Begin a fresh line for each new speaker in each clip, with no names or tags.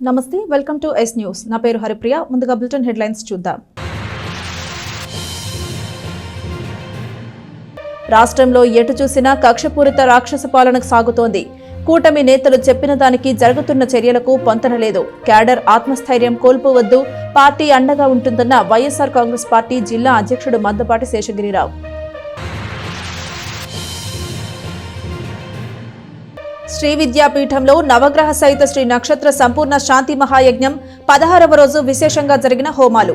నమస్తే, welcome to yes news. నా పేరు హరిప్రియ. ముందుగా బులెటిన్ హెడ్లైన్స్ చూద్దాం. రాష్ట్రంలో ఎటు చూసినా కక్షపూరిత రాక్షస పాలన సాగుతోంది. కూటమి నేతలు చెప్పిన దానికి జరుగుతున్న చర్యలకు పొంతనలేదు. క్యాడర్ ఆత్మస్థైర్యం కోల్పోవద్దు, పార్టీ అండగా ఉంటుందన్న వైఎస్ఆర్ కాంగ్రెస్ పార్టీ జిల్లా అధ్యక్షుడు మందపాటి శేషగిరిరావు. శ్రీ విద్యాపీఠంలో నవగ్రహ సహిత శ్రీ నక్షత్ర సంపూర్ణ శాంతి మహాయజ్ఞం 16వ రోజు విశేషంగా జరిగిన హోమాలు.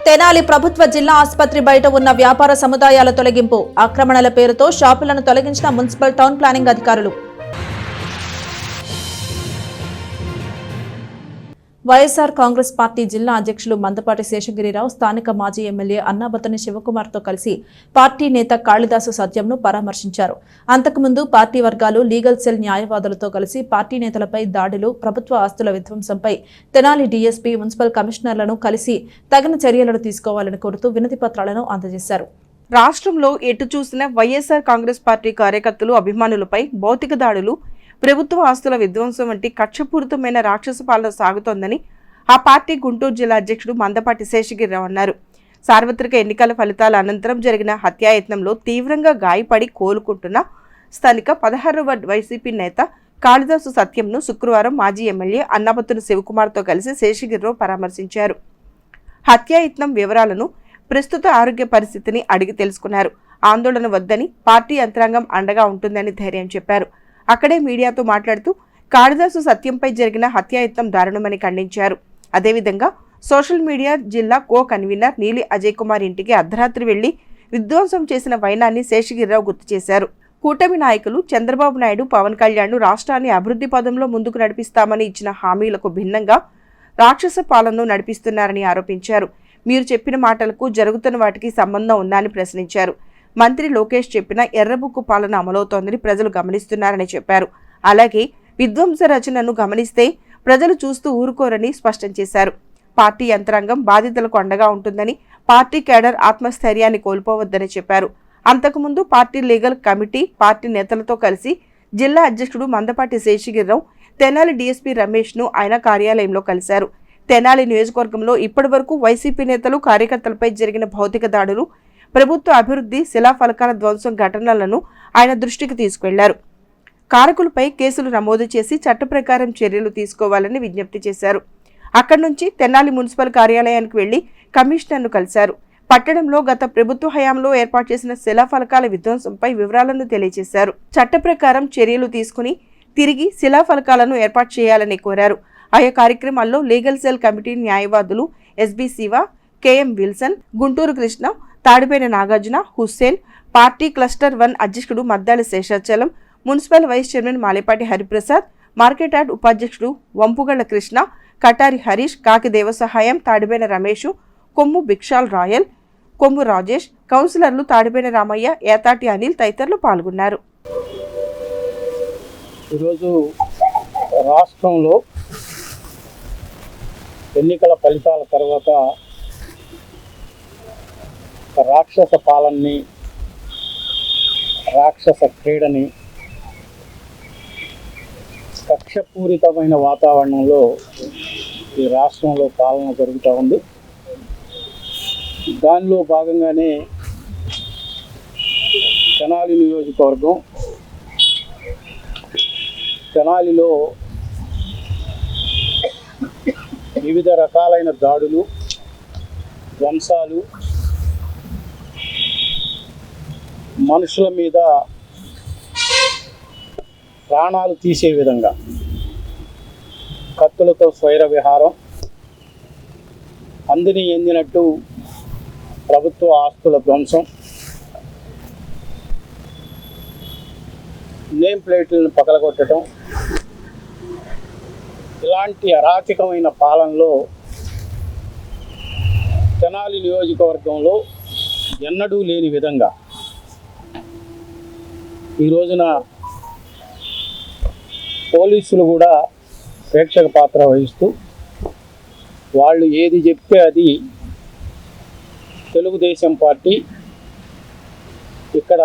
తెనాలి ప్రభుత్వ జిల్లా ఆసుపత్రి బయట ఉన్న వ్యాపార సముదాయాల తొలగింపు. ఆక్రమణల పేరుతో షాపులను తొలగించిన మున్సిపల్ టౌన్ ప్లానింగ్ అధికారులు. వైఎస్ఆర్ కాంగ్రెస్ పార్టీ జిల్లా అధ్యక్షులు మందపాటి శేషగిరిరావు స్థానిక మాజీ ఎమ్మెల్యే అన్నాబత్తని శివకుమార్తో కలిసి పార్టీ నేత కాళిదాసు సత్యంను పరామర్శించారు. అంతకుముందు పార్టీ వర్గాలు లీగల్ సెల్ న్యాయవాదులతో కలిసి పార్టీ నేతలపై దాడులు, ప్రభుత్వ ఆస్తుల విధ్వంసంపై తెనాలి డీఎస్పీ, మున్సిపల్ కమిషనర్లను కలిసి తగిన చర్యలను తీసుకోవాలని కోరుతూ వినతి పత్రాలను అందజేశారు.
రాష్ట్రంలో ఎటు చూసినా వైఎస్ఆర్ కాంగ్రెస్ పార్టీ కార్యకర్తలు, అభిమానులపై భౌతిక దాడులు, ప్రభుత్వ ఆస్తుల విధ్వంసం వంటి కక్షపూరితమైన రాక్షస పాలన సాగుతోందని ఆ పార్టీ గుంటూరు జిల్లా అధ్యక్షుడు మందపాటి శేషగిరిరావు అన్నారు. సార్వత్రిక ఎన్నికల ఫలితాల అనంతరం జరిగిన హత్యాయత్నంలో తీవ్రంగా గాయపడి కోలుకుంటున్న స్థానిక 16వ వార్డు వైసీపీ నేత కాళిదాసు సత్యంను శుక్రవారం మాజీ ఎమ్మెల్యే అన్నాబత్తుని శివకుమార్తో కలిసి శేషగిరిరావు పరామర్శించారు. హత్యాయత్నం వివరాలను, ప్రస్తుత ఆరోగ్య పరిస్థితిని అడిగి తెలుసుకున్నారు. ఆందోళన వద్దని, పార్టీ యంత్రాంగం అండగా ఉంటుందని ధైర్యం చెప్పారు. అక్కడే మీడియాతో మాట్లాడుతూ కాళిదాసు సత్యంపై జరిగిన హత్యాయత్నం దారుణమని ఖండించారు. అదేవిధంగా సోషల్ మీడియా జిల్లా కో కన్వీనర్ నీలి అజయ్ కుమార్ ఇంటికి అర్ధరాత్రి వెళ్లి విధ్వంసం చేసిన వైనాన్ని శేషగిరిరావు గుర్తు చేశారు. కూటమి నాయకులు చంద్రబాబు నాయుడు, పవన్ కళ్యాణ్ రాష్ట్రాన్ని అభివృద్ధి పదంలో ముందుకు నడిపిస్తామని ఇచ్చిన హామీలకు భిన్నంగా రాక్షస పాలనను నడిపిస్తున్నారని ఆరోపించారు. మీరు చెప్పిన మాటలకు జరుగుతున్న వాటికి సంబంధం ఉందా అని ప్రశ్నించారు. మంత్రి లోకేష్ చెప్పిన ఎర్రబుక్కు పాలన అమలవుతోందని ప్రజలు గమనిస్తున్నారని చెప్పారు. అలాగే విధ్వంస రచనను గమనిస్తే ప్రజలు చూస్తూ ఊరుకోరని స్పష్టం చేశారు. పార్టీ యంత్రాంగం బాధితులకు అండగా ఉంటుందని, పార్టీ కేడర్ ఆత్మస్థైర్యాన్ని కోల్పోవద్దని చెప్పారు. అంతకుముందు పార్టీ లీగల్ కమిటీ, పార్టీ నేతలతో కలిసి జిల్లా అధ్యక్షుడు మందపాటి శేషగిరిరావు తెనాలి డీఎస్పీ రమేష్ను ఆయన కార్యాలయంలో కలిశారు. తెనాలి నియోజకవర్గంలో ఇప్పటి వరకు వైసీపీ నేతలు, కార్యకర్తలపై జరిగిన భౌతిక దాడులు, ప్రభుత్వ అభివృద్ధి, శిలాఫలకాల ధ్వంసం ఘటనలను ఆయన దృష్టికి తీసుకెళ్లారు. కారకులపై కేసులు నమోదు చేసి చట్ట ప్రకారం చర్యలు తీసుకోవాలని విజ్ఞప్తి చేశారు. అక్కడి నుంచి తెనాలి మున్సిపల్ కార్యాలయానికి వెళ్లి కమిషనర్ను కలిశారు. పట్టణంలో గత ప్రభుత్వ హయాంలో ఏర్పాటు చేసిన శిలాఫలకాల విధ్వంసంపై వివరాలను తెలియజేశారు. చట్ట ప్రకారం చర్యలు తీసుకుని తిరిగి శిలాఫలకాలను ఏర్పాటు చేయాలని కోరారు. ఆయా కార్యక్రమాల్లో లీగల్ సెల్ కమిటీ న్యాయవాదులు S B Siva, K M Wilson, Guntur Krishna, Tadipeta Nagarjuna, Hussain, party cluster 1 అధ్యక్షుడు Maddali Seshachalam, municipal vice chairman Malepati Hariprasad, market yard ఉపాధ్యక్షుడు వంపుగళ్ల కృష్ణ, కటారి హరీష్, కాకి దేవసహాయం, తాడిపేట రమేష్, కొమ్ము భిక్షాల్ రాయల్, కొమ్ము రాజేష్, కౌన్సిలర్లు తాడిపేట రామయ్య, ఏతాటి అనిల్ తదితరులు పాల్గొన్నారు.
ఈరోజు రాష్ట్రంలో ఎన్నికల ఫలితాల తర్వాత రాక్షస పాలనని, రాక్షస క్రీడని, కక్షపూరితమైన వాతావరణంలో ఈ రాష్ట్రంలో పాలన జరుగుతూ ఉంది. దానిలో భాగంగానే తెనాలి నియోజకవర్గం, తెనాలిలో వివిధ రకాలైన దాడులు, ధ్వంసాలు, మనుషుల మీద ప్రాణాలు తీసే విధంగా కత్తులతో స్వైర విహారం, అందిని ఎందినట్టు ప్రభుత్వ ఆస్తుల ధ్వంసం, నేమ్ ప్లేట్లను పగలగొట్టడం, ఇలాంటి అరాచకమైన పాలనలో తెనాలి నియోజకవర్గంలో ఎన్నడూ లేని విధంగా ఈ రోజున పోలీసులు కూడా ప్రేక్షక పాత్ర వహిస్తూ వాళ్ళు ఏది చెప్తే అది తెలుగుదేశం పార్టీ ఇక్కడ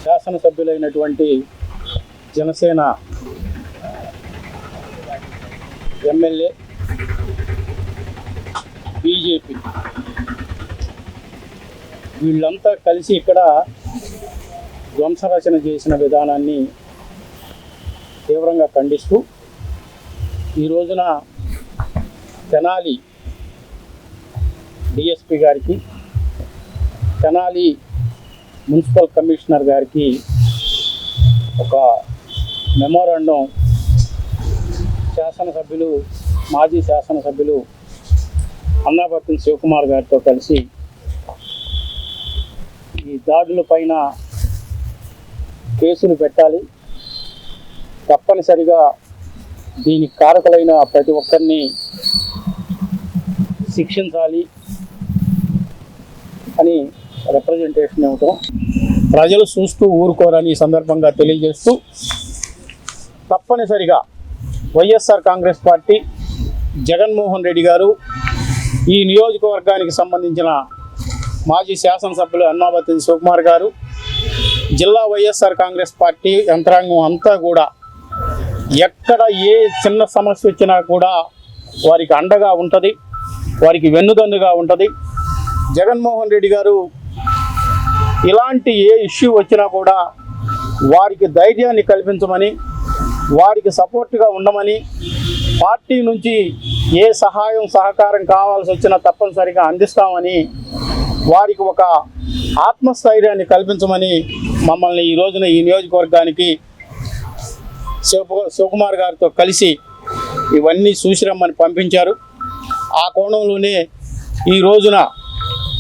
శాసనసభ్యులైనటువంటి జనసేన ఎమ్మెల్యే, బీజేపీ వీళ్ళంతా కలిసి ఇక్కడ ధ్వంసరచన చేసిన విధానాన్ని తీవ్రంగా ఖండిస్తూ ఈ రోజున తెనాలి డిఎస్పి గారికి, తెనాలి మున్సిపల్ కమిషనర్ గారికి ఒక మెమోరాండం మాజీ శాసనసభ్యులు అన్నాబత్తుని శివకుమార్ గారితో కలిసి ఈ దాడుల పైన కేసులు పెట్టాలి, తప్పనిసరిగా దీనికి కారకులైన ప్రతి ఒక్కరిని శిక్షించాలి అని రిప్రజెంటేషన్ ఇవ్వటం ప్రజలు చూస్తూ ఊరుకోరని ఈ సందర్భంగా తెలియజేస్తూ, తప్పనిసరిగా వైఎస్ఆర్ కాంగ్రెస్ పార్టీ జగన్మోహన్ రెడ్డి గారు ఈ నియోజకవర్గానికి సంబంధించిన మాజీ శాసనసభ్యులు అన్నాబత్తుని శివకుమార్ గారు, జిల్లా వైఎస్ఆర్ కాంగ్రెస్ పార్టీ యంత్రాంగం అంతా కూడా ఎక్కడ ఏ చిన్న సమస్య వచ్చినా కూడా వారికి అండగా ఉంటుంది, వారికి వెన్నుదన్నుగా ఉంటుంది. జగన్మోహన్ రెడ్డి గారు ఇలాంటి ఏ ఇష్యూ వచ్చినా కూడా వారికి ధైర్యాన్ని కల్పించమని, వారికి సపోర్ట్గా ఉండమని, పార్టీ నుంచి ఏ సహాయం సహకారం కావాల్సి వచ్చినా తప్పనిసరిగా అందిస్తామని, వారికి ఒక ఆత్మస్థైర్యాన్ని కల్పించమని మమ్మల్ని ఈ రోజున ఈ నియోజకవర్గానికి శివకుమార్ గారితో కలిసి ఇవన్నీ చూసిరమ్మని పంపించారు. ఆ కోణంలోనే ఈ రోజున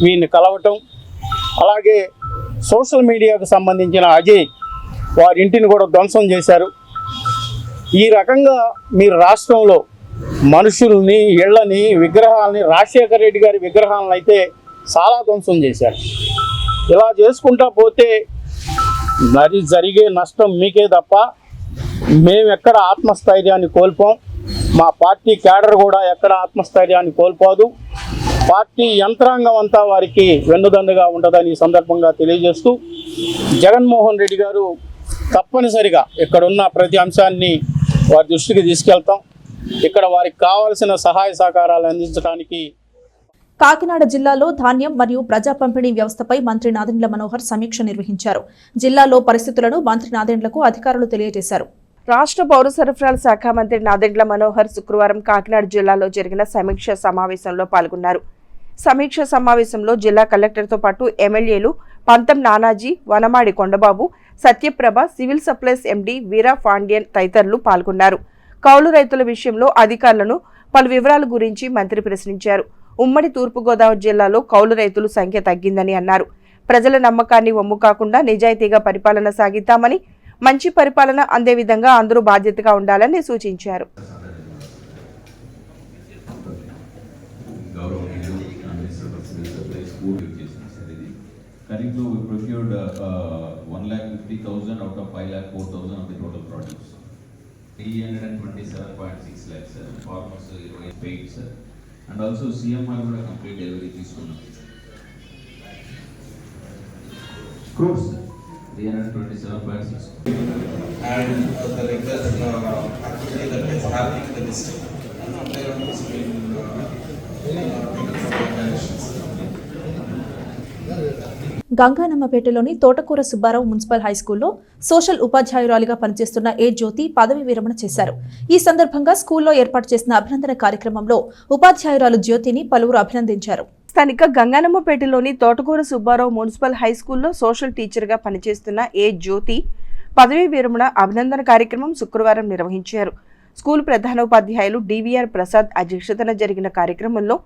వీరిని కలవటం, అలాగే సోషల్ మీడియాకు సంబంధించిన అజయ్ వారి ఇంటిని కూడా ధ్వంసం చేశారు. ఈ రకంగా మీరు రాష్ట్రంలో మనుషుల్ని, ఇళ్లని, విగ్రహాలని, రాజశేఖర రెడ్డి గారి విగ్రహాలను అయితే చాలా ధ్వంసం చేశారు. ఇలా చేసుకుంటా పోతే మరి జరిగే నష్టం మీకే తప్ప మేము ఎక్కడ ఆత్మస్థైర్యాన్ని కోల్పోం, మా పార్టీ క్యాడర్ కూడా ఎక్కడ ఆత్మస్థైర్యాన్ని కోల్పోదు, పార్టీ యంత్రాంగం అంతా వారికి వెన్నుదన్నుగా ఉంటుందని ఈ సందర్భంగా తెలియజేస్తూ, జగన్మోహన్ రెడ్డి గారు తప్పనిసరిగా ఇక్కడున్న ప్రతి అంశాన్ని వారి దృష్టికి తీసుకెళ్తాం. ఇక్కడ వారికి కావాల్సిన సహాయ సహకారాలు అందించడానికి
కాకినాడ జిల్లాలో ధాన్యం మరియు ప్రజా పంపిణీ వ్యవస్థపై మంత్రి నాదెండ్ల మనోహర్ సమీక్ష నిర్వహించారు. జిల్లాలో పరిస్థితులను మంత్రి నాదెండ్లకు అధికారులు తెలియజేశారు.
రాష్ట్ర పౌర సరఫరాల శాఖ మంత్రి నాదెండ్ల మనోహర్ శుక్రవారం కాకినాడ జిల్లాలో జరిగిన సమీక్ష సమావేశంలో పాల్గొన్నారు. సమీక్ష సమావేశంలో జిల్లా కలెక్టర్తో పాటు ఎమ్మెల్యేలు Pantham Nanaji, Vanamadi Kondababu, Satyaprabha, civil supplies MD Veera Pandian తదితరులు పాల్గొన్నారు. కౌలు రైతుల విషయంలో అధికారులను పలు వివరాల గురించి మంత్రి ప్రశ్నించారు. ఉమ్మడి తూర్పుగోదావరి జిల్లాలో కౌలు రైతుల సంఖ్య తగ్గిందని అన్నారు. ప్రజల నమ్మకాన్ని వమ్ము కాకుండా నిజాయితీగా పరిపాలన సాగిద్దామని, మంచి పరిపాలన అందే విధంగా అందరూ బాధ్యతగా ఉండాలని సూచించారు.
Currently, we procured 1,50,000 out of 5,04,000 of the total produce. 327.6 lakhs, sir. Farmers paid, sir. And also CMR would have complete delivery this one. Crores, sir. 327.6.
And the regular activity that is happening in the district. And there are directions.
గంగానమ్మపేటలోని తోటకూర Subbarao municipal హైస్కూల్లో social ఉపాధ్యాయురాలిగా పనిచేస్తున్న ఏ జ్యోతి పదవి విరమణ చేశారు. ఈ సందర్భంగా స్కూల్లో ఏర్పాటు చేసిన అభినందన కార్యక్రమంలో ఉపాధ్యాయురాలు జ్యోతిని పలువురు అభినందించారు.
స్థానిక గంగానమ్మపేటలోని తోటకూర సుబ్బారావు మున్సిపల్ హైస్కూల్లో సోషల్ టీచర్గా పనిచేస్తున్న ఏ జ్యోతి పదవీ విరమణ అభినందన కార్యక్రమం శుక్రవారం నిర్వహించారు. స్కూల్ ప్రధానోపాధ్యాయులు డివిఆర్ ప్రసాద్ అధ్యక్షతన జరిగిన కార్యక్రమంలో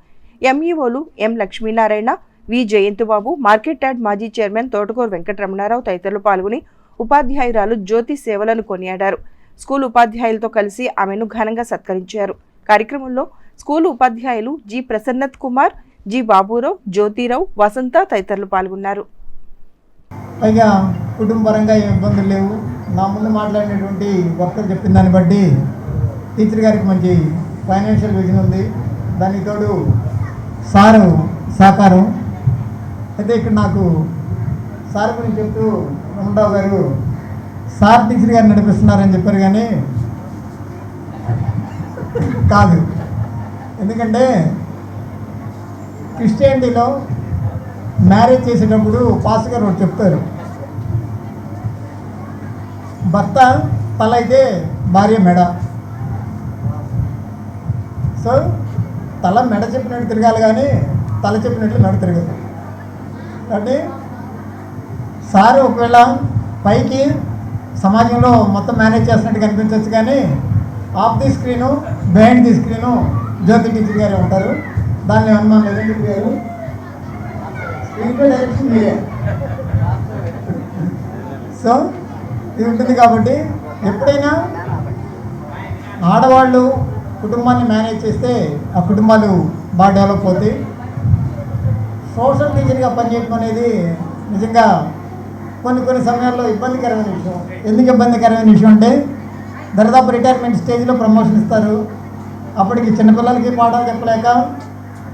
ఎంఈఓలు ఎం లక్ష్మీనారాయణ, వి జయంతిబాబు, మార్కెట్ యార్డ్ మాజీ చైర్మన్ తోటకూర వెంకటరమణారావు తదితరులు పాల్గొని ఉపాధ్యాయురాలు జ్యోతి సేవలను కొనియాడారు. స్కూల్ ఉపాధ్యాయులతో కలిసి ఆమెను ఘనంగా సత్కరించారు. కార్యక్రమంలో స్కూల్ ఉపాధ్యాయులు జి ప్రసన్నత్ కుమార్, జి బాబురావు, జ్యోతిరావు, వసంత తదితరులు పాల్గొన్నారు.
పైగా కుటుంబపరంగా ఏం ఇబ్బందులు లేవు. నా ముందు మాట్లాడినటువంటి వర్కర్ చెప్పిన దాన్ని బట్టి టీచర్ గారికి మంచి ఫైనాన్షియల్ విజన్ ఉంది. దానికి తోడు సారు సహకారం. అయితే ఇక్కడ నాకు సార్ గురించి చెప్తూ రమణరావు గారు సార్ టీచర్ గారు నడిపిస్తున్నారని చెప్పారు, కానీ కాదు. ఎందుకంటే క్రిస్టియానిటీలో మ్యారేజ్ చేసేటప్పుడు పాస్టర్ గారు ఒకటి చెప్తారు, భర్త తల అయితే భార్య మెడ. సో తల మెడ చెప్పినట్టు తిరగాలి, కానీ తల చెప్పినట్లు మెడ తిరగదు. కాబట్టి సార్ ఒకవేళ పైకి సమాజంలో మొత్తం మేనేజ్ చేస్తున్నట్టు కనిపించవచ్చు, కానీ off the screen behind the screen Jyoti teacher గారే ఉంటారు. దానిలో అనుమానం లేదండి గారు. స్క్రీన్ డైరెక్షన్ మీరే. సో ఇది ఉంటుంది. కాబట్టి ఎప్పుడైనా ఆడవాళ్ళు కుటుంబాన్ని మేనేజ్ చేస్తే ఆ కుటుంబాలు బాగా డెవలప్ అవుతాయి. సోషల్ టీచర్గా పనిచేయడం అనేది నిజంగా కొన్ని సమయాల్లో ఇబ్బందికరమైన విషయం. ఎందుకు ఇబ్బందికరమైన విషయం అంటే దరిదాపు రిటైర్మెంట్ స్టేజ్లో ప్రమోషన్ ఇస్తారు. అప్పటికి చిన్నపిల్లలకి పాఠాలు చెప్పలేక,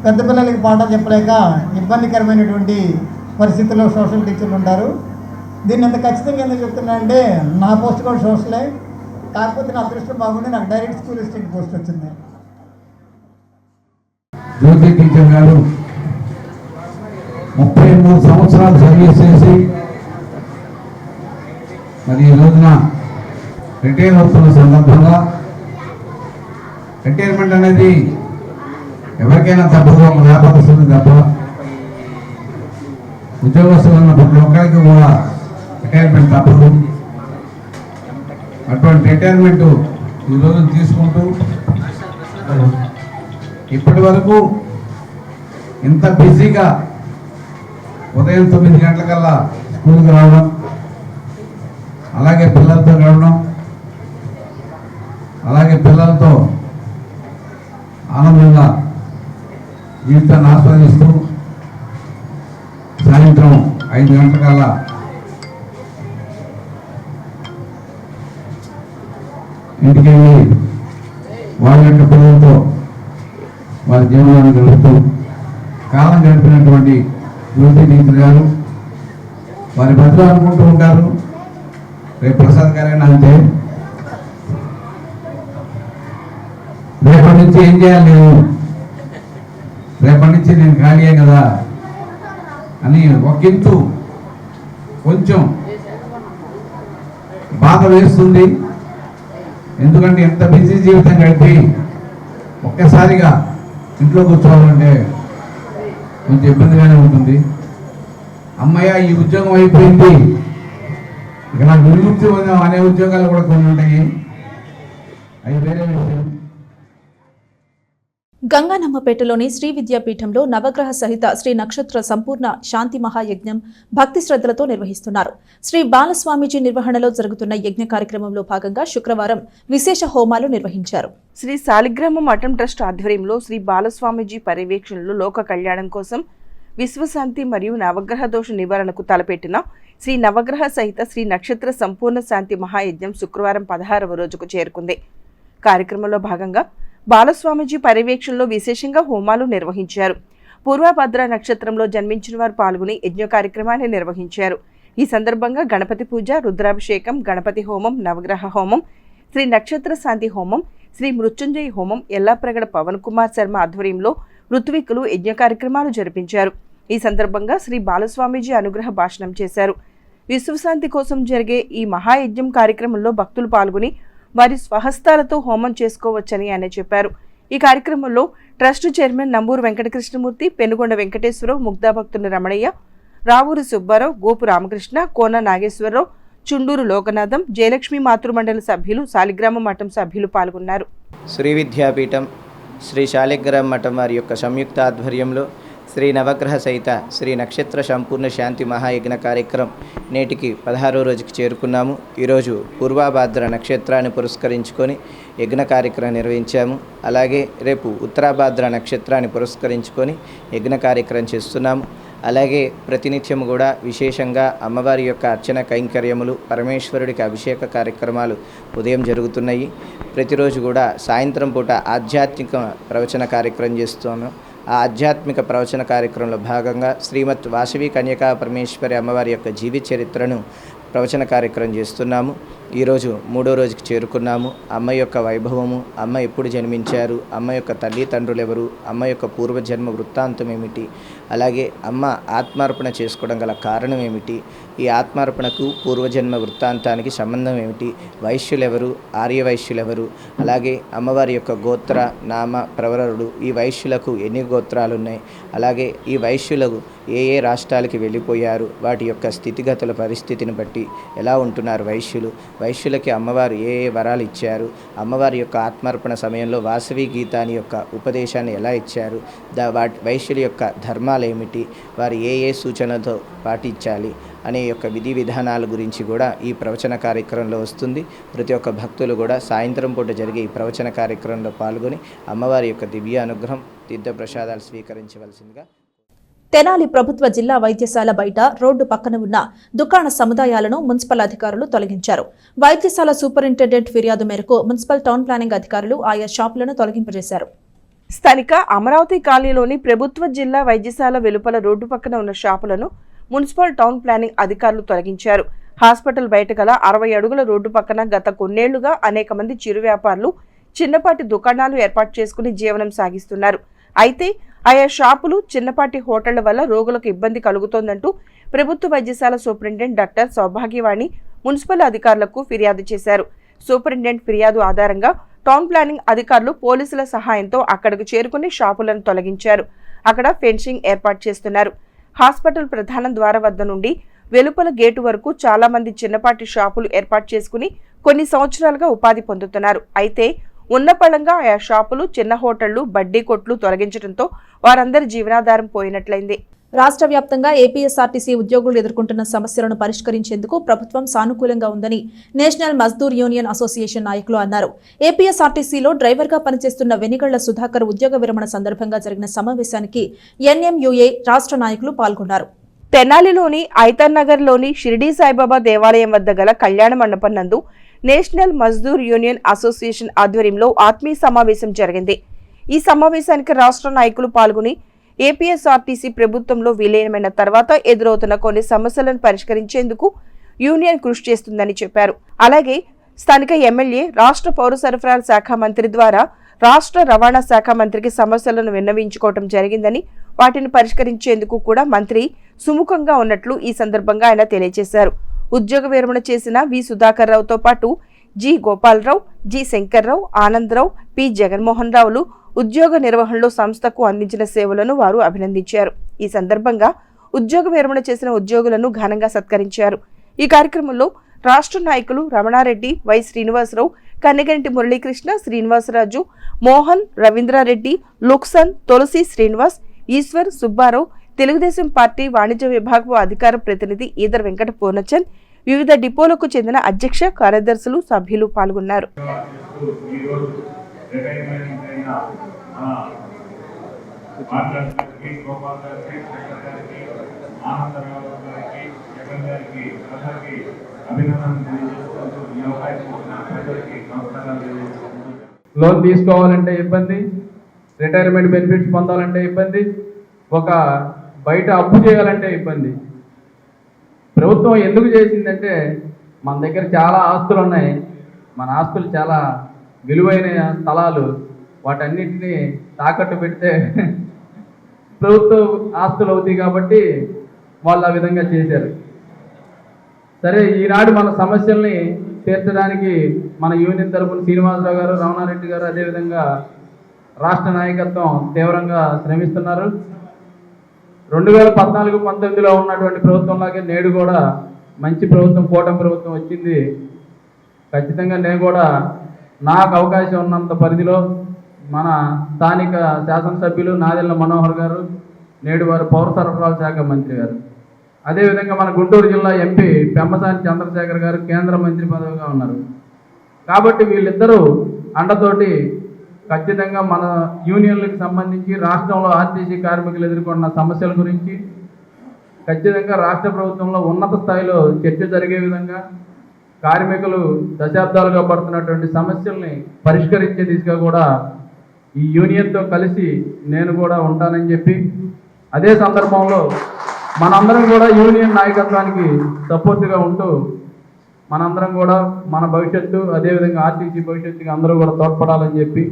పెద్ద పిల్లలకి పాఠాలు చెప్పలేక ఇబ్బందికరమైనటువంటి పరిస్థితుల్లో సోషల్ టీచర్లు ఉంటారు. దీన్ని ఎంత ఖచ్చితంగా ఎందుకు చెప్తున్నా అంటే నా పోస్ట్ కూడా సోషలే, కాకపోతే నా అదృష్టం బాగుండి నాకు డైరెక్ట్ స్కూల్ అసిస్టెంట్ పోస్ట్ వచ్చింది.
జ్యోతి టీచర్ గారు 33 సంవత్సరాలు సర్వీస్ చేసి మరి ఈ రోజున రిటైర్ అవుతున్న సందర్భంగా, రిటైర్మెంట్ అనేది ఎవరికైనా తప్పదు, ఒక వ్యాపారస్తులు తప్ప ఉద్యోగస్తులు ఉన్న ప్రతి ఒక్కరికి కూడా రిటైర్మెంట్ తప్పదు. అటువంటి రిటైర్మెంట్ ఈరోజు తీసుకుంటూ ఇప్పటి వరకు ఇంత బిజీగా ఉదయం 9 గంటలకల్లా స్కూల్కి రావడం, అలాగే పిల్లలతో గడవడం, అలాగే పిల్లలతో ఆనందంగా జీవితాన్ని ఆస్వాదిస్తూ సాయంత్రం 5 గంటలకల్లా ఇంటికి వెళ్ళి వాళ్ళ యొక్క పిల్లలతో వాళ్ళ జీవనాన్ని గడుపుతూ కాలం గడిపినటువంటి జ్యోతి టీచర్ గారు వారి బదులు అనుకుంటూ ఉంటారు. రేపు ప్రసాద్ గారైనా అంతే, రేపటి నుంచి ఏం చేయాలి నేను, రేపటి నుంచి నేను ఖాళీయే కదా అని ఒకంతు కొంచెం బాధ వేస్తుంది. ఎందుకంటే ఎంత బిజీ జీవితం గడిపి ఒక్కసారిగా ఇంట్లో కూర్చోవాలంటే కొంచెం ఇబ్బందిగానే ఉంటుంది. అమ్మయ్య ఈ ఉద్యోగం అయిపోయింది, ఇక నాకు విముక్తి అనే ఉద్యోగాలు కూడా కొన్ని ఉంటాయి, అవి వేరే విషయం.
గంగానమ్మపేటలోని శ్రీ విద్యాపీఠంలో నవగ్రహ సహిత శ్రీ నక్షత్ర సంపూర్ణ శాంతి మహాయజ్ఞం భక్తి శ్రద్ధలతో నిర్వహిస్తున్నారు. శ్రీ బాలస్వామీజీ నిర్వహణలో జరుగుతున్న యజ్ఞ కార్యక్రమంలో భాగంగా శుక్రవారం విశేష హోమాలు నిర్వహించారు.
శ్రీ శాలిగ్రామ మఠం ట్రస్ట్ ఆధ్వర్యంలో శ్రీ బాలస్వామీజీ పర్యవేక్షణలో లోక కళ్యాణం కోసం విశ్వశాంతి మరియు నవగ్రహ దోష నివారణకు తలపెట్టిన శ్రీ నవగ్రహ సహిత శ్రీ నక్షత్ర సంపూర్ణ శాంతి మహాయజ్ఞం శుక్రవారం 16వ రోజుకు చేరుకుంది. కార్యక్రమంలో భాగంగా బాలస్వామీజీ పర్యవేక్షణలో విశేషంగా హోమాలు నిర్వహించారు. పూర్వభద్ర నక్షత్రంలో జన్మించిన వారు పాల్గొని యజ్ఞ కార్యక్రమాన్ని నిర్వహించారు. ఈ సందర్భంగా గణపతి పూజ, రుద్రాభిషేకం, గణపతి హోమం, నవగ్రహ హోమం, శ్రీ నక్షత్ర శాంతి హోమం, శ్రీ మృత్యుంజయ హోమం, ఎల్లాప్రగడ పవన్ కుమార్ శర్మ ఆధ్వర్యంలో ఋత్వికులు యజ్ఞ కార్యక్రమాలు జరిపించారు. ఈ సందర్భంగా శ్రీ బాలస్వామీజీ అనుగ్రహ భాషణం చేశారు. విశ్వశాంతి కోసం జరిగే ఈ మహాయజ్ఞం కార్యక్రమంలో భక్తులు పాల్గొని వారి స్వహస్తాలతో హోమం చేసుకోవచ్చని ఆయన చెప్పారు. ఈ కార్యక్రమంలో ట్రస్ట్ చైర్మన్ నంబూరు వెంకటకృష్ణమూర్తి, పెనుగొండ వెంకటేశ్వరరావు, ముగ్ధాభక్తుల రమణయ్య, రావూరు సుబ్బారావు, గోపు రామకృష్ణ, కోన నాగేశ్వరరావు, చుండూరు లోకనాథం, జయలక్ష్మి మాతృమండలి సభ్యులు, శాలిగ్రామ మఠం సభ్యులు పాల్గొన్నారు.
శ్రీ విద్యాపీఠం, శ్రీ శాలిగ్రామ మఠం వారి యొక్క సంయుక్త ఆధ్వర్యంలో శ్రీ నవగ్రహ సహిత శ్రీ నక్షత్ర సంపూర్ణ శాంతి మహాయజ్ఞ కార్యక్రమం నేటికి 16వ రోజుకి చేరుకున్నాము. ఈరోజు పూర్వభాద్ర నక్షత్రాన్ని పురస్కరించుకొని యజ్ఞ కార్యక్రమం నిర్వహించాము. అలాగే రేపు ఉత్తరాభాద్ర నక్షత్రాన్ని పురస్కరించుకొని యజ్ఞ కార్యక్రమం చేస్తున్నాము. అలాగే ప్రతినిత్యం కూడా విశేషంగా అమ్మవారి యొక్క అర్చన కైంకర్యములు, పరమేశ్వరుడికి అభిషేక కార్యక్రమాలు ఉదయం జరుగుతున్నాయి. ప్రతిరోజు కూడా సాయంత్రం పూట ఆధ్యాత్మిక ప్రవచన కార్యక్రమం చేస్తున్నాము. ఆ ఆధ్యాత్మిక ప్రవచన కార్యక్రమంలో భాగంగా శ్రీమత్ వాసవి కన్యకా పరమేశ్వరి అమ్మవారి యొక్క జీవిత చరిత్రను ప్రవచన కార్యక్రమం చేస్తున్నాము. ఈరోజు 3వ రోజుకి చేరుకున్నాము. అమ్మ యొక్క వైభవము, అమ్మ ఎప్పుడు జన్మించారు, అమ్మ యొక్క తల్లిదండ్రులు ఎవరు, అమ్మ యొక్క పూర్వజన్మ వృత్తాంతం ఏమిటి, అలాగే అమ్మ ఆత్మార్పణ చేసుకోవడం గల కారణం ఏమిటి, ఈ ఆత్మార్పణకు పూర్వజన్మ వృత్తాంతానికి సంబంధం ఏమిటి, వైశ్యులెవరు, ఆర్యవైశ్యులెవరు, అలాగే అమ్మవారి యొక్క గోత్ర నామ ప్రవరుడు, ఈ వైశ్యులకు ఎన్ని గోత్రాలు ఉన్నాయి, అలాగే ఈ వైశ్యులకు ఏ ఏ రాష్ట్రాలకి వెళ్ళిపోయారు, వాటి యొక్క స్థితిగతుల పరిస్థితిని బట్టి ఎలా ఉంటున్నారు వైశ్యులకి అమ్మవారు ఏ ఏ వరాలు ఇచ్చారు, అమ్మవారి యొక్క ఆత్మార్పణ సమయంలో వాసవి గీతాని యొక్క ఉపదేశాన్ని ఎలా ఇచ్చారు, వైశ్యుల యొక్క ధర్మాలు ఏమిటి, వారు ఏ ఏ సూచనలతో పాటించాలి అనే యొక్క విధి విధానాల గురించి కూడా ఈ ప్రవచన కార్యక్రమంలో వస్తుంది. ప్రతి ఒక్క భక్తులు కూడా సాయంత్రం పూట జరిగే ఈ ప్రవచన కార్యక్రమంలో పాల్గొని అమ్మవారి యొక్క దివ్య అనుగ్రహం, తీర్థ ప్రసాదాలు స్వీకరించవలసిందిగా.
తెనాలి ప్రభుత్వ జిల్లా వైద్యశాల బయట రోడ్డు పక్కన ఉన్న దుకాణ సముదాయాలను మున్సిపల్ అధికారులు తొలగించారు. వైద్యశాల సూపరింటెండెంట్ ఫిర్యాదు మేరకు మున్సిపల్ టౌన్ ప్లానింగ్ అధికారులు ఆయా షాపులను తొలగింపజేశారు.
స్థానిక అమరావతి కాలనీలోని ప్రభుత్వ జిల్లా వైద్యశాల వెలుపల రోడ్డు పక్కన ఉన్న షాపులను మున్సిపల్ టౌన్ ప్లానింగ్ అధికారులు తొలగించారు. హాస్పిటల్ బయట గల 60 అడుగుల రోడ్డు పక్కన గత కొన్నేళ్లుగా అనేక మంది చిరు వ్యాపారులు చిన్నపాటి దుకాణాలు ఏర్పాటు చేసుకుని జీవనం సాగిస్తున్నారు. అయితే ఆయా షాపులు, చిన్నపాటి హోటళ్ల వల్ల రోగులకు ఇబ్బంది కలుగుతోందంటూ ప్రభుత్వ వైద్యశాల సూపరింటెండెంట్ డాక్టర్ సౌభాగ్యవాణి మున్సిపల్ అధికారులకు ఫిర్యాదు చేశారు. సూపరింటెండెంట్ ఫిర్యాదు ఆధారంగా టౌన్ ప్లానింగ్ అధికారులు పోలీసుల సహాయంతో అక్కడకు చేరుకుని షాపులను తొలగించారు. అక్కడ ఫెన్సింగ్ ఏర్పాటు చేస్తున్నారు. హాస్పిటల్ ప్రధాన ద్వారం వద్ద నుండి వెలుపల గేటు వరకు చాలా మంది చిన్నపాటి షాపులు ఏర్పాటు చేసుకుని కొన్ని సంవత్సరాలుగా ఉపాధి పొందుతున్నారు. అయితే ఉన్న పళంగా ఆయా షాపులు, చిన్న హోటళ్లు, బడ్డీ కొట్లు తొలగించడంతో వారందరి జీవనాధారం పోయినట్లయింది.
రాష్ట్ర వ్యాప్తంగా ఏపీఎస్ఆర్టీసీ ఉద్యోగులు ఎదుర్కొంటున్న సమస్యలను పరిష్కరించేందుకు ప్రభుత్వం సానుకూలంగా ఉందని నేషనల్ మజ్దూర్ యూనియన్ అసోసియేషన్ నాయకులు అన్నారు. ఏపీఎస్ఆర్టీసీలో డ్రైవర్గా పనిచేస్తున్న వెనిగళ్ల సుధాకర్ ఉద్యోగ విరమణ సందర్భంగా జరిగిన సమావేశానికి ఎన్ఎంయూఏ రాష్ట్ర నాయకులు పాల్గొన్నారు.
తెనాలిలోని ఐతర్ నగర్లోని షిరిడీ సాయిబాబా దేవాలయం వద్ద గల కళ్యాణ మండపం నందు నేషనల్ మజ్దూర్ యూనియన్ అసోసియేషన్ ఆధ్వర్యంలో ఆత్మీయ సమావేశం జరిగింది. ఈ సమావేశానికి రాష్ట్ర నాయకులు పాల్గొని ఏపీఎస్ఆర్టీసీ ప్రభుత్వంలో విలీనమైన తర్వాత ఎదురవుతున్న కొన్ని సమస్యలను పరిష్కరించేందుకు యూనియన్ కృషి చేస్తుందని చెప్పారు. అలాగే స్థానిక ఎమ్మెల్యే, రాష్ట్ర పౌర సరఫరాల శాఖ మంత్రి ద్వారా రాష్ట్ర రవాణా శాఖ మంత్రికి సమస్యలను విన్నవించుకోవడం జరిగిందని, వాటిని పరిష్కరించేందుకు కూడా మంత్రి సుముఖంగా ఉన్నట్లు ఈ సందర్భంగా ఆయన తెలియజేశారు. ఉద్యోగ విరమణ చేసిన వి సుధాకర్ రావుతో పాటు G Gopalarao, G Shankarrao, Anandarao, P Jaganmohan రావులు ఉద్యోగ నిర్వహణలో సంస్థకు అందించిన సేవలను వారు అభినందించారు. ఈ సందర్భంగా ఉద్యోగ విరమణ చేసిన ఉద్యోగులను ఘనంగా సత్కరించారు. ఈ కార్యక్రమంలో రాష్ట్ర నాయకులు రమణారెడ్డి, వై శ్రీనివాసరావు, కన్నెగంటి మురళీకృష్ణ, శ్రీనివాసరాజు, మోహన్, రవీంద్రారెడ్డి, లుక్సన్, తులసి శ్రీనివాస్, ఈశ్వర్, సుబ్బారావు, తెలుగుదేశం పార్టీ వాణిజ్య విభాగపు అధికార ప్రతినిధి ఈదర్ వెంకట పూర్ణచంద్, వివిధ డిపోలకు చెందిన అధ్యక్ష, కార్యదర్శులు, సభ్యులు పాల్గొన్నారు.
లోన్ తీసుకోవాలంటే ఇబ్బంది, రిటైర్మెంట్ బెనిఫిట్స్ పొందాలంటే ఇబ్బంది, ఒక బయట అప్పు చేయాలంటే ఇబ్బంది. ప్రభుత్వం ఎందుకు చేసిందంటే మన దగ్గర చాలా ఆస్తులు ఉన్నాయి, మన ఆస్తులు చాలా విలువైన స్థలాలు, వాటన్నిటిని తాకట్టు పెడితే ప్రభుత్వ ఆస్తులు అవుతాయి కాబట్టి వాళ్ళు ఆ విధంగా చేశారు. సరే, ఈనాడు మన సమస్యల్ని తీర్చడానికి మన యూనియన్ తరపున శ్రీనివాసరావు గారు, రమణారెడ్డి గారు, అదేవిధంగా రాష్ట్ర నాయకత్వం తీవ్రంగా శ్రమిస్తున్నారు. 2014-19లో ఉన్నటువంటి ప్రభుత్వంలాగే నేడు కూడా మంచి ప్రభుత్వం, కూటమి ప్రభుత్వం వచ్చింది. ఖచ్చితంగా నేను కూడా నాకు అవకాశం ఉన్నంత పరిధిలో మన స్థానిక శాసనసభ్యులు నాదెళ్ల మనోహర్ గారు, నేడు వారు పౌర సరఫరాల శాఖ మంత్రి గారు, అదేవిధంగా మన గుంటూరు జిల్లా ఎంపీ పెమ్మసాని చంద్రశేఖర్ గారు కేంద్ర మంత్రి పదవిగా ఉన్నారు. కాబట్టి వీళ్ళిద్దరూ అండతోటి ఖచ్చితంగా మన యూనియన్లకు సంబంధించి రాష్ట్రంలో ఆర్టీసీ కార్మికులు ఎదుర్కొన్న సమస్యల గురించి ఖచ్చితంగా రాష్ట్ర ప్రభుత్వంలో ఉన్నత స్థాయిలో చర్చ జరిగే విధంగా, కార్మికులు దశాబ్దాలుగా పడుతున్నటువంటి సమస్యల్ని పరిష్కరించే దిశగా కూడా ఈ యూనియన్తో కలిసి నేను కూడా ఉంటానని చెప్పి, అదే సందర్భంలో మనందరం కూడా యూనియన్ నాయకత్వానికి సపోర్ట్గా ఉంటూ మనందరం కూడా మన భవిష్యత్తు అదేవిధంగా ఆర్టీసీ భవిష్యత్తుకి అందరూ కూడా తోడ్పడాలని చెప్పి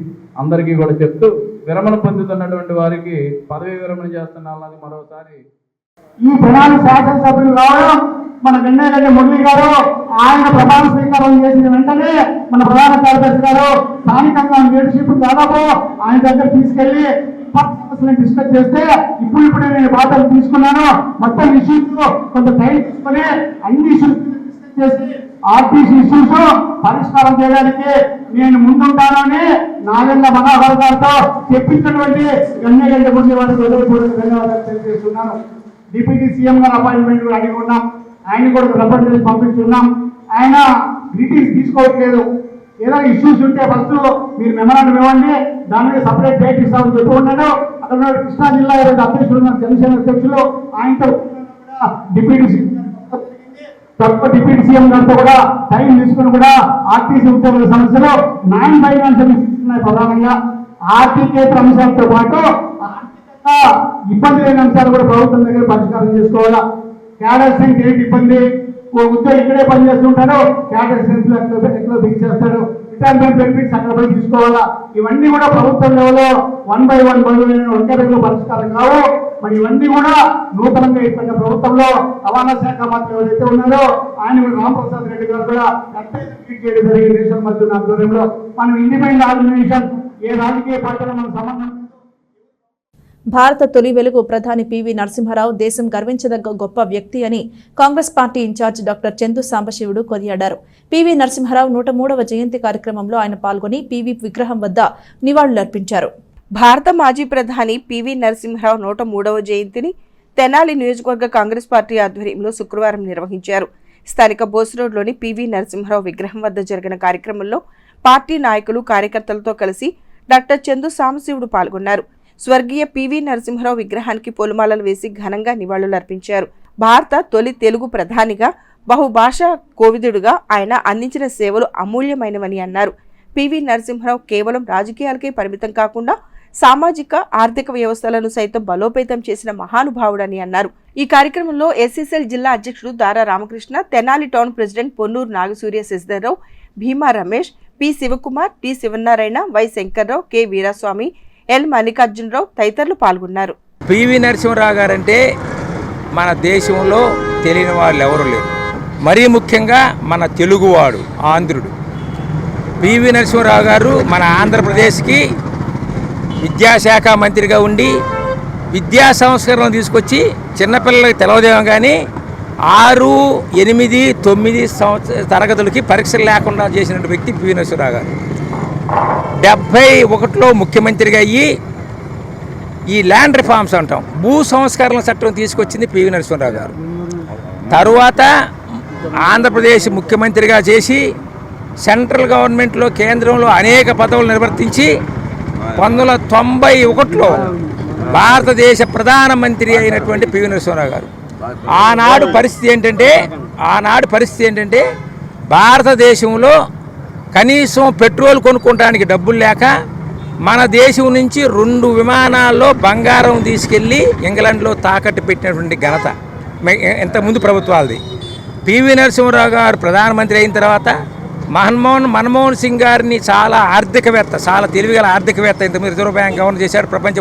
అందరికీ కూడా చెప్తూ విరమణ పొందుతున్నటువంటి వారికి పదవి విరమణ చేస్తున్నారన్నది మరోసారి
ఈ ప్రణాళిక శాసనసభ్యులు రావడం మన వెన్నెగడ్డ మురళి గారు ఆయన ప్రమాణ స్వీకారం చేసిన వెంటనే మన ప్రధాన కార్యదర్శి గారు స్థానికంగా లీడర్షిప్ దాదాపు ఆయన దగ్గర తీసుకెళ్లి డిస్కస్ చేస్తే ఇప్పుడు నేను బాధ్యత తీసుకున్నాను. మొత్తం ఇష్యూస్ కొంత టైం తీసుకుని అన్ని ఇష్యూస్ డిస్కస్ చేసి ఆర్టీసీ ఇష్యూస్ పరిష్కారం చేయడానికి నేను ముందుంటానని నాగేంద్ర మనోహర్ గారితో చెప్పించినటువంటి వెన్నెగడ్డ మురళి వారికి ధన్యవాదాలు తెలియజేస్తున్నాను. డిప్యూటీ సీఎం గారు అపాయింట్మెంట్ కూడా అడిగి ఉన్నాం, ఆయన కూడా రిప్రజెంటేటివ్ పంపించున్నాం. ఆయన గ్రీటింగ్స్ తీసుకోవట్లేదు. ఏదైనా ఇష్యూస్ ఉంటే ఫస్ట్ మీరు మెమరాండం ఇవ్వండి, దాని మీద సపరేట్ డేట్ ఇస్తామని చెప్పి ఉన్నాడు. అక్కడ కృష్ణా జిల్లా అధ్యక్షుడు జనసేన అధ్యక్షులు ఆయనతో డిప్యూటీ సీఎం గారితో కూడా టైం తీసుకుని కూడా ఆర్టీసీ ఉద్యోగుల సమస్యలు న్యాయం ఫైనాన్షియల్ ఉన్నాయి. ప్రధానంగా ఆర్థికేతర అంశాలతో పాటు ఇబ్బంది లేని అంశాలు కూడా ప్రభుత్వం దగ్గర పరిష్కారం చేసుకోవాలా. క్యాడర్ స్ట్రెంత్ ఏంటి ఇబ్బంది, ఓ ఉద్యోగి ఇక్కడే పనిచేస్తుంటాడు, క్యాడర్ స్ట్రెంత్ ఎక్కడ బిగించేస్తాడు, రిటైర్మెంట్ బెనిఫిట్స్ అక్కడ పోయి తీసుకోవాలా. ఇవన్నీ కూడా ప్రభుత్వం లెవెల్లో 1 by 1 ఒకే రోజులో పరిష్కారం కావు. మరి ఇవన్నీ కూడా నూతనంగా ఏర్పడిన ప్రభుత్వంలో రవాణా శాఖ మంత్రి ఎవరైతే ఉన్నారో ఆయన కూడా రామప్రసాద్ రెడ్డి గారు కూడా చేయడం జరిగింది. దేశం మధ్య ఆధ్వర్యంలో మనం ఇండిపెండెంట్ ఆర్గనైజేషన్ ఏ రాజకీయ పార్టీలో మన సంబంధం.
భారత తొలి వెలుగు ప్రధాని పివి నరసింహారావు దేశం గర్వించదగ్గ గొప్ప వ్యక్తి అని Congress party in-charge doctor Chandu Sambasivudu కొనియాడారు. పివి నరసింహారావు 103వ జయంతి కార్యక్రమంలో ఆయన పాల్గొని పివి విగ్రహం వద్ద నివాళులర్పించారు.
భారత మాజీ ప్రధాని పివి నరసింహారావు 103వ జయంతిని తెనాలి నియోజకవర్గ కాంగ్రెస్ పార్టీ ఆధ్వర్యంలో శుక్రవారం నిర్వహించారు. స్థానిక బోస్ రోడ్లోని పివి నరసింహారావు విగ్రహం వద్ద జరిగిన కార్యక్రమంలో పార్టీ నాయకులు కార్యకర్తలతో కలిసి డాక్టర్ చందు సాంబశివుడు పాల్గొన్నారు. స్వర్గీయ పివి నరసింహారావు విగ్రహానికి పూలమాలలు వేసి ఘనంగా నివాళులర్పించారు. భారత తొలి తెలుగు ప్రధానిగా బహుభాషా కోవిదుడుగా ఆయన అందించిన సేవలు అమూల్యమైనవని అన్నారు. పివి నరసింహారావు కేవలం రాజకీయాలకే పరిమితం కాకుండా సామాజిక ఆర్థిక వ్యవస్థలను సైతం బలోపేతం చేసిన మహానుభావుడని అన్నారు. ఈ కార్యక్రమంలో ఎస్ఎస్ఎల్ జిల్లా అధ్యక్షుడు Dara Ramakrishna, Tenali town president Ponnuru Nagasurya Sasidharrao, Bhima Ramesh, P Sivakumar, T Sivanarayana, Y Shankarrao, K Veeraswamy, L Mallikarjunarao తదితరులు పాల్గొన్నారు.
పివి నరసింహారావు గారంటే మన దేశంలో తెలియని వాళ్ళు ఎవరు లేరు. మరీ ముఖ్యంగా మన తెలుగువాడు, ఆంధ్రుడు. పివి నరసింహారావు గారు మన ఆంధ్రప్రదేశ్కి విద్యాశాఖ మంత్రిగా ఉండి విద్యా సంస్కరణలు తీసుకొచ్చి చిన్నపిల్లలకి తెలవదేమో కానీ 6, 8, 9 తరగతులకి పరీక్షలు లేకుండా చేసిన వ్యక్తి పివి నరసింహారావు గారు. 71లో ముఖ్యమంత్రిగా అయ్యి ఈ ల్యాండ్ రిఫార్మ్స్ అంటాం, భూ సంస్కరణ చట్టం తీసుకొచ్చింది పివి నరసింహారావు గారు. తరువాత ఆంధ్రప్రదేశ్ ముఖ్యమంత్రిగా చేసి సెంట్రల్ గవర్నమెంట్లో కేంద్రంలో అనేక పదవులు నిర్వర్తించి 1991లో భారతదేశ ప్రధానమంత్రి అయినటువంటి పివి నరసింహారావు గారు. ఆనాడు పరిస్థితి ఏంటంటే భారతదేశంలో కనీసం పెట్రోల్ కొనుక్కోవడానికి డబ్బులు లేక మన దేశం నుంచి 2 విమానాల్లో బంగారం తీసుకెళ్ళి ఇంగ్లాండ్లో తాకట్టు పెట్టినటువంటి ఘనత ఇంతకుముందు ప్రభుత్వాలది. పివి నరసింహారావు గారు ప్రధానమంత్రి అయిన తర్వాత మన్మోహన్ సింగ్ గారిని చాలా తెలివిగల ఆర్థికవేత్త, ఇంతకుముందు రిజర్వ్ బ్యాంక్ గవర్నర్ చేశాడు, ప్రపంచ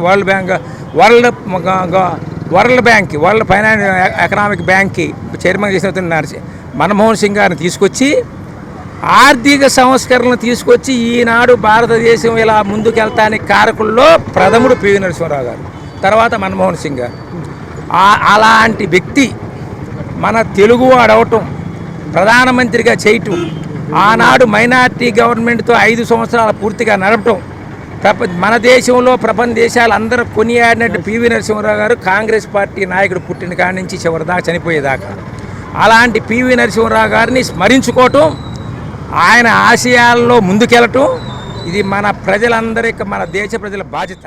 వరల్డ్ ఫైనాన్స్ ఎకనామిక్ బ్యాంక్కి చైర్మన్ చేసిన మన్మోహన్ సింగ్ గారిని తీసుకొచ్చి ఆర్థిక సంస్కరణలు తీసుకొచ్చి ఈనాడు భారతదేశం ఇలా ముందుకెళ్తానికి కారకుల్లో ప్రథముడు పివి నరసింహారావు గారు, తర్వాత మన్మోహన్ సింగ్ గారు. అలాంటి వ్యక్తి మన తెలుగువాడు అవటం, ప్రధానమంత్రిగా చేయటం, ఆనాడు మైనార్టీ గవర్నమెంట్తో 5 సంవత్సరాలు పూర్తిగా నడపటం, మన దేశంలో ప్రపంచ దేశాలు అందరూ కొనియాడినట్టు పివి నరసింహారావు గారు కాంగ్రెస్ పార్టీ నాయకుడు పుట్టిన కాడి నుంచి చివరిదాకా చనిపోయేదాకా అలాంటి పివి నరసింహారావు గారిని స్మరించుకోవటం, ఆయన ఆశయాల్లో ముందుకెళ్ళటం, ఇది మన ప్రజలందరికీ, మన దేశ ప్రజల బాధ్యత.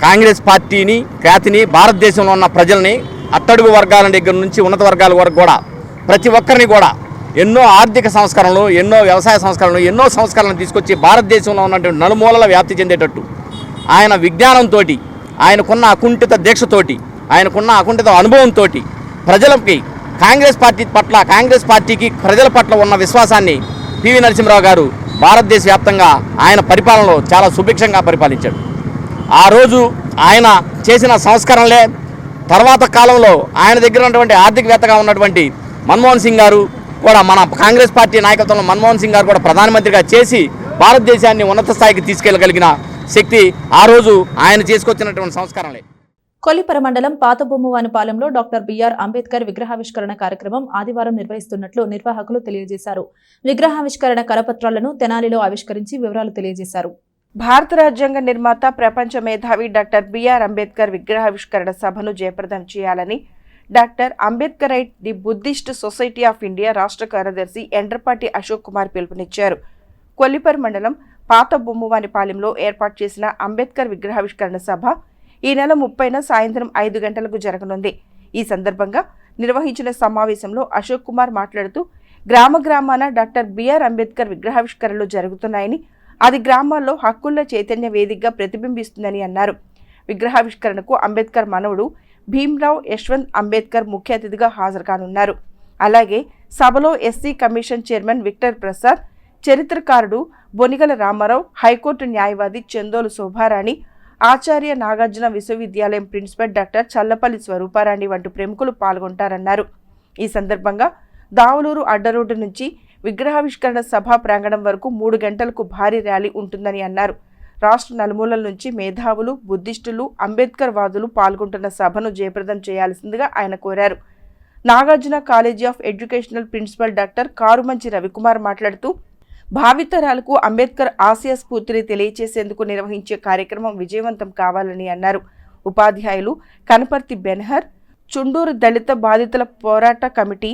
కాంగ్రెస్ పార్టీని ఖ్యాతిని భారతదేశంలో ఉన్న ప్రజల్ని అట్టడుగు వర్గాల దగ్గర నుంచి ఉన్నత వర్గాల వరకు కూడా ప్రతి ఒక్కరిని కూడా ఎన్నో ఆర్థిక సంస్కరణలు, ఎన్నో వ్యవసాయ సంస్కరణలు, ఎన్నో సంస్కరణలు తీసుకొచ్చి భారతదేశంలో ఉన్నటువంటి నలుమూలల వ్యాప్తి చెందేటట్టు ఆయన విజ్ఞానంతో, ఆయనకున్న అకుంఠిత దీక్షతోటి ఆయనకున్న అకుంఠిత అనుభవంతో ప్రజలకి కాంగ్రెస్ పార్టీకి ప్రజల పట్ల ఉన్న విశ్వాసాన్ని పివి నరసింహరావు గారు భారతదేశ వ్యాప్తంగా ఆయన పరిపాలనలో చాలా సుభిక్షంగా పరిపాలించాడు. ఆ రోజు ఆయన చేసిన సంస్కరణలే తర్వాత కాలంలో ఆయన దగ్గర ఉన్నటువంటి ఆర్థికవేత్తగా ఉన్నటువంటి మన్మోహన్ సింగ్ గారు కూడా, మన కాంగ్రెస్ పార్టీ నాయకత్వంలో మన్మోహన్ సింగ్ గారు కూడా ప్రధానమంత్రిగా చేసి భారతదేశాన్ని ఉన్నత స్థాయికి తీసుకెళ్లగలిగిన శక్తి ఆ రోజు ఆయన చేసుకొచ్చినటువంటి సంస్కరణలే.
కొల్లిపర మండలం పాతబొమ్మవానిపాలెంలో డాక్టర్ బిఆర్ అంబేద్కర్ విగ్రహావిష్కరణ కార్యక్రమం ఆదివారం నిర్వహిస్తున్నట్లు నిర్వాహకులు తెలియజేశారు. విగ్రహావిష్కరణ కరపత్రాలను తెనాలిలో ఆవిష్కరించి వివరాలు తెలియజేశారు.
భారత రాజ్యాంగ నిర్మాత, ప్రపంచ మేధావి డాక్టర్ బిఆర్ అంబేద్కర్ విగ్రహావిష్కరణ సభను జయప్రదం చేయాలని doctor అంబేద్కరైట్ the Buddhist society of India రాష్ట్ర కార్యదర్శి ఎండ్రపాటి అశోక్ కుమార్ పిలుపునిచ్చారు. కొల్లిపర్ మండలం పాత బొమ్మవానిపాలెంలో ఏర్పాటు చేసిన అంబేద్కర్ విగ్రహావిష్కరణ సభ ఈ నెల 30న సాయంత్రం 5 గంటలకు జరగనుంది. ఈ సందర్భంగా నిర్వహించిన సమావేశంలో అశోక్ కుమార్ మాట్లాడుతూ గ్రామాన డాక్టర్ బిఆర్ అంబేద్కర్ విగ్రహావిష్కరణలు జరుగుతున్నాయని, అది గ్రామాల్లో హక్కుల చైతన్య వేదికగా ప్రతిబింబిస్తుందని అన్నారు. విగ్రహావిష్కరణకు అంబేద్కర్ మనవడు భీమ్రావ్ యశ్వంత్ అంబేద్కర్ ముఖ్య అతిథిగా హాజరు కానున్నారు. అలాగే సభలో SC commission chairman Victor Prasad, చరిత్రకారుడు బొనిగల రామారావు, హైకోర్టు న్యాయవాది చందోలు శోభారాణి, ఆచార్య నాగార్జున విశ్వవిద్యాలయం ప్రిన్సిపల్ డాక్టర్ చల్లపల్లి స్వరూపారాణి వంటి ప్రముఖులు పాల్గొంటారన్నారు. ఈ సందర్భంగా దావులూరు అడ్డరోడ్డు నుంచి విగ్రహావిష్కరణ సభా ప్రాంగణం వరకు 3 గంటలకు భారీ ర్యాలీ ఉంటుందని అన్నారు. రాష్ట్ర నలుమూలల నుంచి మేధావులు, బుద్ధిస్టులు, అంబేద్కర్ వాదులు పాల్గొంటున్న సభను జయప్రదం చేయాల్సిందిగా ఆయన కోరారు. Nagarjuna college of educational principal doctor Karumanchi Ravikumar మాట్లాడుతూ భావితరాలకు అంబేద్కర్ ఆశయ స్ఫూర్తిని తెలియచేసేందుకు నిర్వహించే కార్యక్రమం విజయవంతం కావాలని అన్నారు. ఉపాధ్యాయులు కనపర్తి బెన్హర్, చుండూరు దళిత బాధితుల పోరాట కమిటీ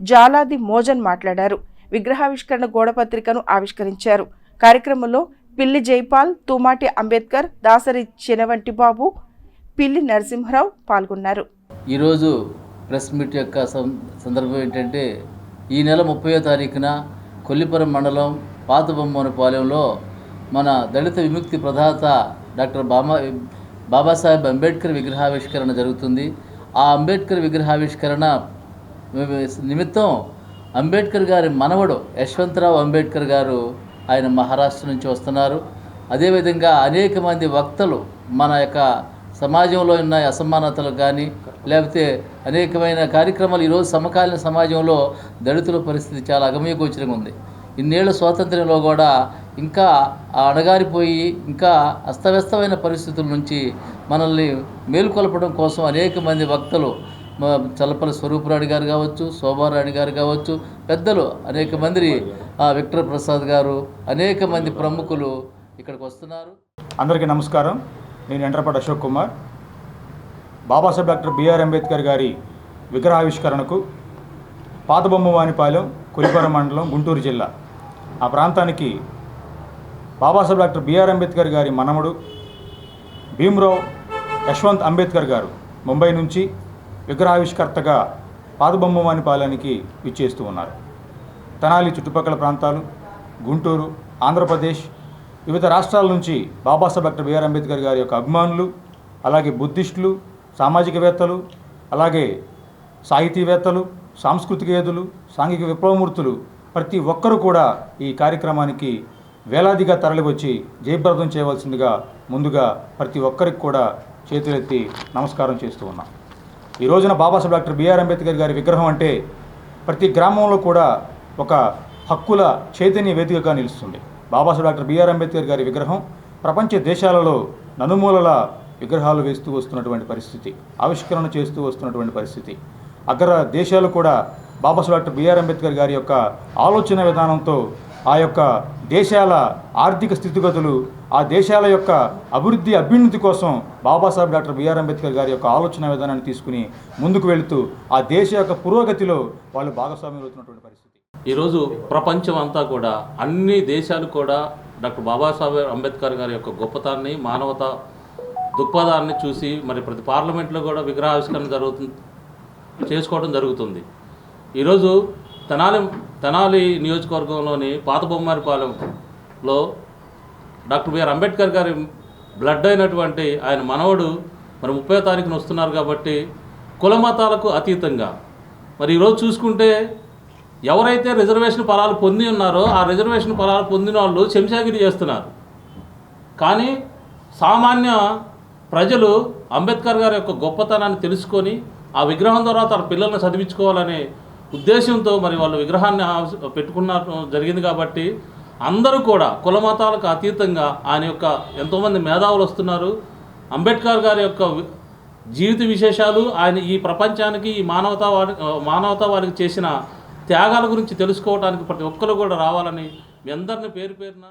జాలాది మోజన్ మాట్లాడారు. విగ్రహావిష్కరణ గోడపత్రికను ఆవిష్కరించారు. కార్యక్రమంలో పిల్లి జైపాల్, తుమాటి అంబేద్కర్, దాసరి చినవంటిబాబు, పిల్లి నరసింహరావు పాల్గొన్నారు.
ఈరోజు ప్రెస్ మీట్ యొక్క సందర్భం ఏంటంటే, ఈ నెల 30వ తారీఖున కొల్లిపురం మండలం పాతబొమ్మవానిపాలెంలో మన దళిత విముక్తి ప్రదాత డాక్టర్ బాబాసాహెబ్ అంబేద్కర్ విగ్రహావిష్కరణ జరుగుతుంది. ఆ అంబేద్కర్ విగ్రహావిష్కరణ నిమిత్తం అంబేద్కర్ గారి మనవడు యశ్వంతరావు అంబేద్కర్ గారు ఆయన మహారాష్ట్ర నుంచి వస్తున్నారు. అదేవిధంగా అనేక మంది వక్తలు మన యొక్క సమాజంలో ఉన్న అసమానతలు కానీ లేకపోతే అనేకమైన కార్యక్రమాలు ఈరోజు సమకాలీన సమాజంలో దళితుల పరిస్థితి చాలా అగమ్యగోచరంగా ఉంది. ఇన్నేళ్ల స్వాతంత్ర్యంలో కూడా ఇంకా అణగారిపోయి ఇంకా అస్తవ్యస్తమైన పరిస్థితుల నుంచి మనల్ని మేలుకొల్పడం కోసం అనేక మంది వక్తలు, చల్లపల్లి స్వరూపరాణి గారు కావచ్చు, శోభారాణి గారు కావచ్చు, పెద్దలు అనేక మంది, విక్టర్ ప్రసాద్ గారు, అనేక మంది ప్రముఖులు ఇక్కడికి వస్తున్నారు.
అందరికీ నమస్కారం. నేను ఎండ్రపాటి అశోక్ కుమార్. బాబాసాహెబ్ డాక్టర్ బిఆర్ అంబేద్కర్ గారి విగ్రహావిష్కరణకు పాతబొమ్మవానిపాలెం, కొల్లిపర మండలం, గుంటూరు జిల్లా ఆ ప్రాంతానికి బాబాసాహెబ్ డాక్టర్ బిఆర్ అంబేద్కర్ గారి మనమడు భీమ్రావ్ యశ్వంత్ అంబేద్కర్ గారు ముంబై నుంచి విగ్రహావిష్కర్తగా పాతబొమ్మవానిపాలెనికి విచ్చేస్తూ ఉన్నారు. తెనాలి చుట్టుపక్కల ప్రాంతాలు, గుంటూరు, ఆంధ్రప్రదేశ్, వివిధ రాష్ట్రాల నుంచి బాబాసాహెబ్ డాక్టర్ బిఆర్ అంబేద్కర్ గారి యొక్క అభిమానులు, అలాగే బుద్ధిస్టులు, సామాజికవేత్తలు, అలాగే సాహితీవేత్తలు, సాంస్కృతికవేత్తలు, సాంఘిక విప్లవమూర్తులు ప్రతి ఒక్కరూ కూడా ఈ కార్యక్రమానికి వేలాదిగా తరలివచ్చి జయప్రదం చేయవలసిందిగా ముందుగా ప్రతి ఒక్కరికి కూడా చేతులెత్తి నమస్కారం చేస్తూ ఉన్నాం. ఈ రోజున బాబాసాహెబ్ డాక్టర్ బిఆర్ అంబేద్కర్ గారి విగ్రహం అంటే ప్రతి గ్రామంలో కూడా ఒక హక్కుల చైతన్య వేదికగా నిలుస్తుంది. బాబాసాహెబ్ డాక్టర్ బిఆర్ అంబేద్కర్ గారి విగ్రహం ప్రపంచ దేశాలలో నలుమూలల విగ్రహాలు వేస్తూ వస్తున్నటువంటి పరిస్థితి, ఆవిష్కరణ చేస్తూ వస్తున్నటువంటి పరిస్థితి. అగ్ర దేశాలు కూడా బాబాసాహెబ్ డాక్టర్ బిఆర్ అంబేద్కర్ గారి యొక్క ఆలోచన విధానంతో ఆ యొక్క దేశాల ఆర్థిక స్థితిగతులు, ఆ దేశాల యొక్క అభ్యున్నతి కోసం బాబాసాహెబ్ డాక్టర్ బిఆర్ అంబేద్కర్ గారి యొక్క ఆలోచన విధానాన్ని తీసుకుని ముందుకు వెళుతూ ఆ దేశ యొక్క పురోగతిలో వాళ్ళు భాగస్వామ్యం అవుతున్నటువంటి పరిస్థితి.
ఈరోజు ప్రపంచం అంతా కూడా, అన్ని దేశాలు కూడా డాక్టర్ బాబాసాహెబ్ అంబేద్కర్ గారి యొక్క గొప్పతనాన్ని, మానవతా దృక్పథాన్ని చూసి మరి ప్రతి పార్లమెంట్లో కూడా విగ్రహావిష్కరణ చేసుకోవడం జరుగుతుంది. ఈరోజు తెనాలి నియోజకవర్గంలోని పాతబొమ్మవానిపాలెంలో డాక్టర్ బిఆర్ అంబేద్కర్ గారి బ్లడ్ అయినటువంటి ఆయన మనవడు మరి 30వ తారీఖున వస్తున్నారు కాబట్టి కుల మతాలకు అతీతంగా మరి ఈరోజు చూసుకుంటే ఎవరైతే రిజర్వేషన్ ఫలాలు పొంది ఉన్నారో ఆ రిజర్వేషన్ ఫలాలు పొందిన వాళ్ళు చెంచాగిరి చేస్తున్నారు. కానీ సామాన్య ప్రజలు అంబేద్కర్ గారి యొక్క గొప్పతనాన్ని తెలుసుకొని ఆ విగ్రహం ద్వారా తన పిల్లల్ని చదివించుకోవాలనే ఉద్దేశంతో మరి వాళ్ళు విగ్రహాన్ని పెట్టుకున్న జరిగింది. కాబట్టి అందరూ కూడా కుల మతాలకు అతీతంగా ఆయన యొక్క ఎంతోమంది మేధావులు వస్తున్నారు. అంబేద్కర్ గారి యొక్క జీవిత విశేషాలు, ఆయన ఈ ప్రపంచానికి ఈ మానవతావానికి చేసిన త్యాగాల గురించి తెలుసుకోవడానికి ప్రతి ఒక్కరు కూడా రావాలని మీ అందరిని పేరు పేరున.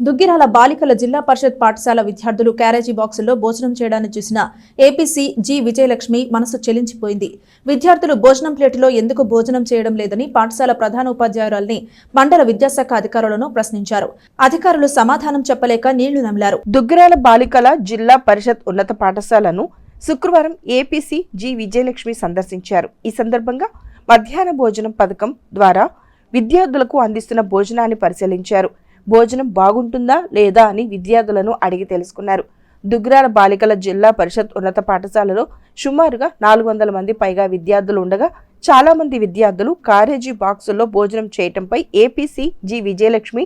దుగ్గిరాల బాలికల జిల్లా పరిషత్ పాఠశాల విద్యార్థులు క్యారేజీ బాక్సుల్లో భోజనం చేయడాన్ని చూసిన ఏపీసీ జి విజయలక్ష్మి మనసు చెలించిపోయింది. విద్యార్థులు భోజనం ప్లేటులో ఎందుకు భోజనం చేయడం లేదని పాఠశాల ప్రధాన ఉపాధ్యాయురాల్ని మండల విద్యాశాఖ అధికారులను ప్రశ్నించారు. అధికారులు సమాధానం చెప్పలేక నీళ్లు నమిలారు.
దుగ్గిరాల బాలికల జిల్లా పరిషత్ ఉన్నత పాఠశాలను శుక్రవారం ఏపీసీ జి విజయలక్ష్మి సందర్శించారు. ఈ సందర్భంగా మధ్యాహ్న భోజనం పథకం ద్వారా విద్యార్థులకు అందిస్తున్న భోజనాన్ని పరిశీలించారు. భోజనం బాగుంటుందా లేదా అని విద్యార్థులను అడిగి తెలుసుకున్నారు. దుగ్గిరాల బాలికల జిల్లా పరిషత్ ఉన్నత పాఠశాలలో సుమారుగా 400 మంది పైగా విద్యార్థులు ఉండగా చాలా మంది విద్యార్థులు క్యారేజీ బాక్సుల్లో భోజనం చేయటంపై ఏపీసీ జి విజయలక్ష్మి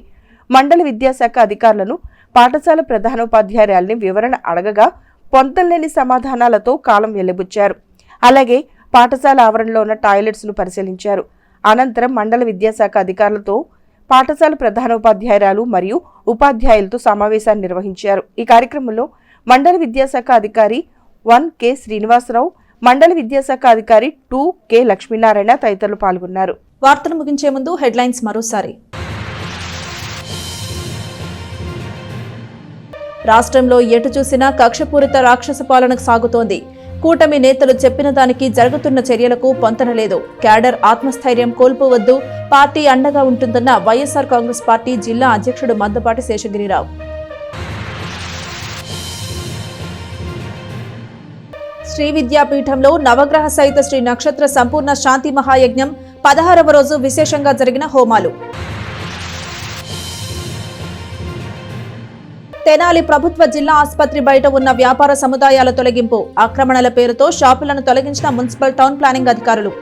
మండల విద్యాశాఖ అధికారులను పాఠశాల ప్రధానోపాధ్యాయురాలిని వివరణ అడగగా పొంతలేని సమాధానాలతో కాలం వెలిబుచ్చారు. అలాగే పాఠశాల ఆవరణలో ఉన్న టాయిలెట్స్ను పరిశీలించారు. అనంతరం మండల విద్యాశాఖ అధికారులతో పాఠశాల ప్రధానోపాధ్యాయురాలు మరియు ఉపాధ్యాయులతో సమావేశాన్ని నిర్వహించారు. ఈ కార్యక్రమంలో మండల విద్యాశాఖ అధికారి 1 కె శ్రీనివాసరావు, మండల విద్యాశాఖ అధికారి 2 కె లక్ష్మీనారాయణ తదితరులు పాల్గొన్నారు.
వార్తలు ముగించే ముందు హెడ్లైన్స్ మరోసారి. రాష్ట్రంలో ఎటు చూసినా కక్షపూరిత రాక్షస పాలన సాగుతోంది. కూటమి నేతలు చెప్పిన దానికి జరుగుతున్న చర్యలకు పొంతనలేదు. క్యాడర్ ఆత్మస్థైర్యం కోల్పోవద్దు, పార్టీ అండగా ఉంటుందన్న వైఎస్ఆర్ కాంగ్రెస్ పార్టీ జిల్లా అధ్యక్షుడు మందపాటి శేషగిరిరావు. శ్రీ విద్యాపీఠంలో నవగ్రహ సహిత శ్రీ నక్షత్ర సంపూర్ణ శాంతి మహాయజ్ఞం 16వ రోజు విశేషంగా జరిగిన హోమాలు. తెనాలి ప్రభుత్వ జిల్లా ఆసుపత్రి బయట ఉన్న వ్యాపార సముదాయాల తొలగింపు, ఆక్రమణల పేరుతో షాపులను తొలగించిన మున్సిపల్ టౌన్ ప్లానింగ్ అధికారులు.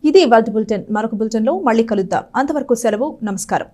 ఇది ఇవాల్టి బులెటిన్. మరొక బులెటిన్లో మళ్ళీ కలుద్దాం. అంతవరకు సెలవు. నమస్కారం.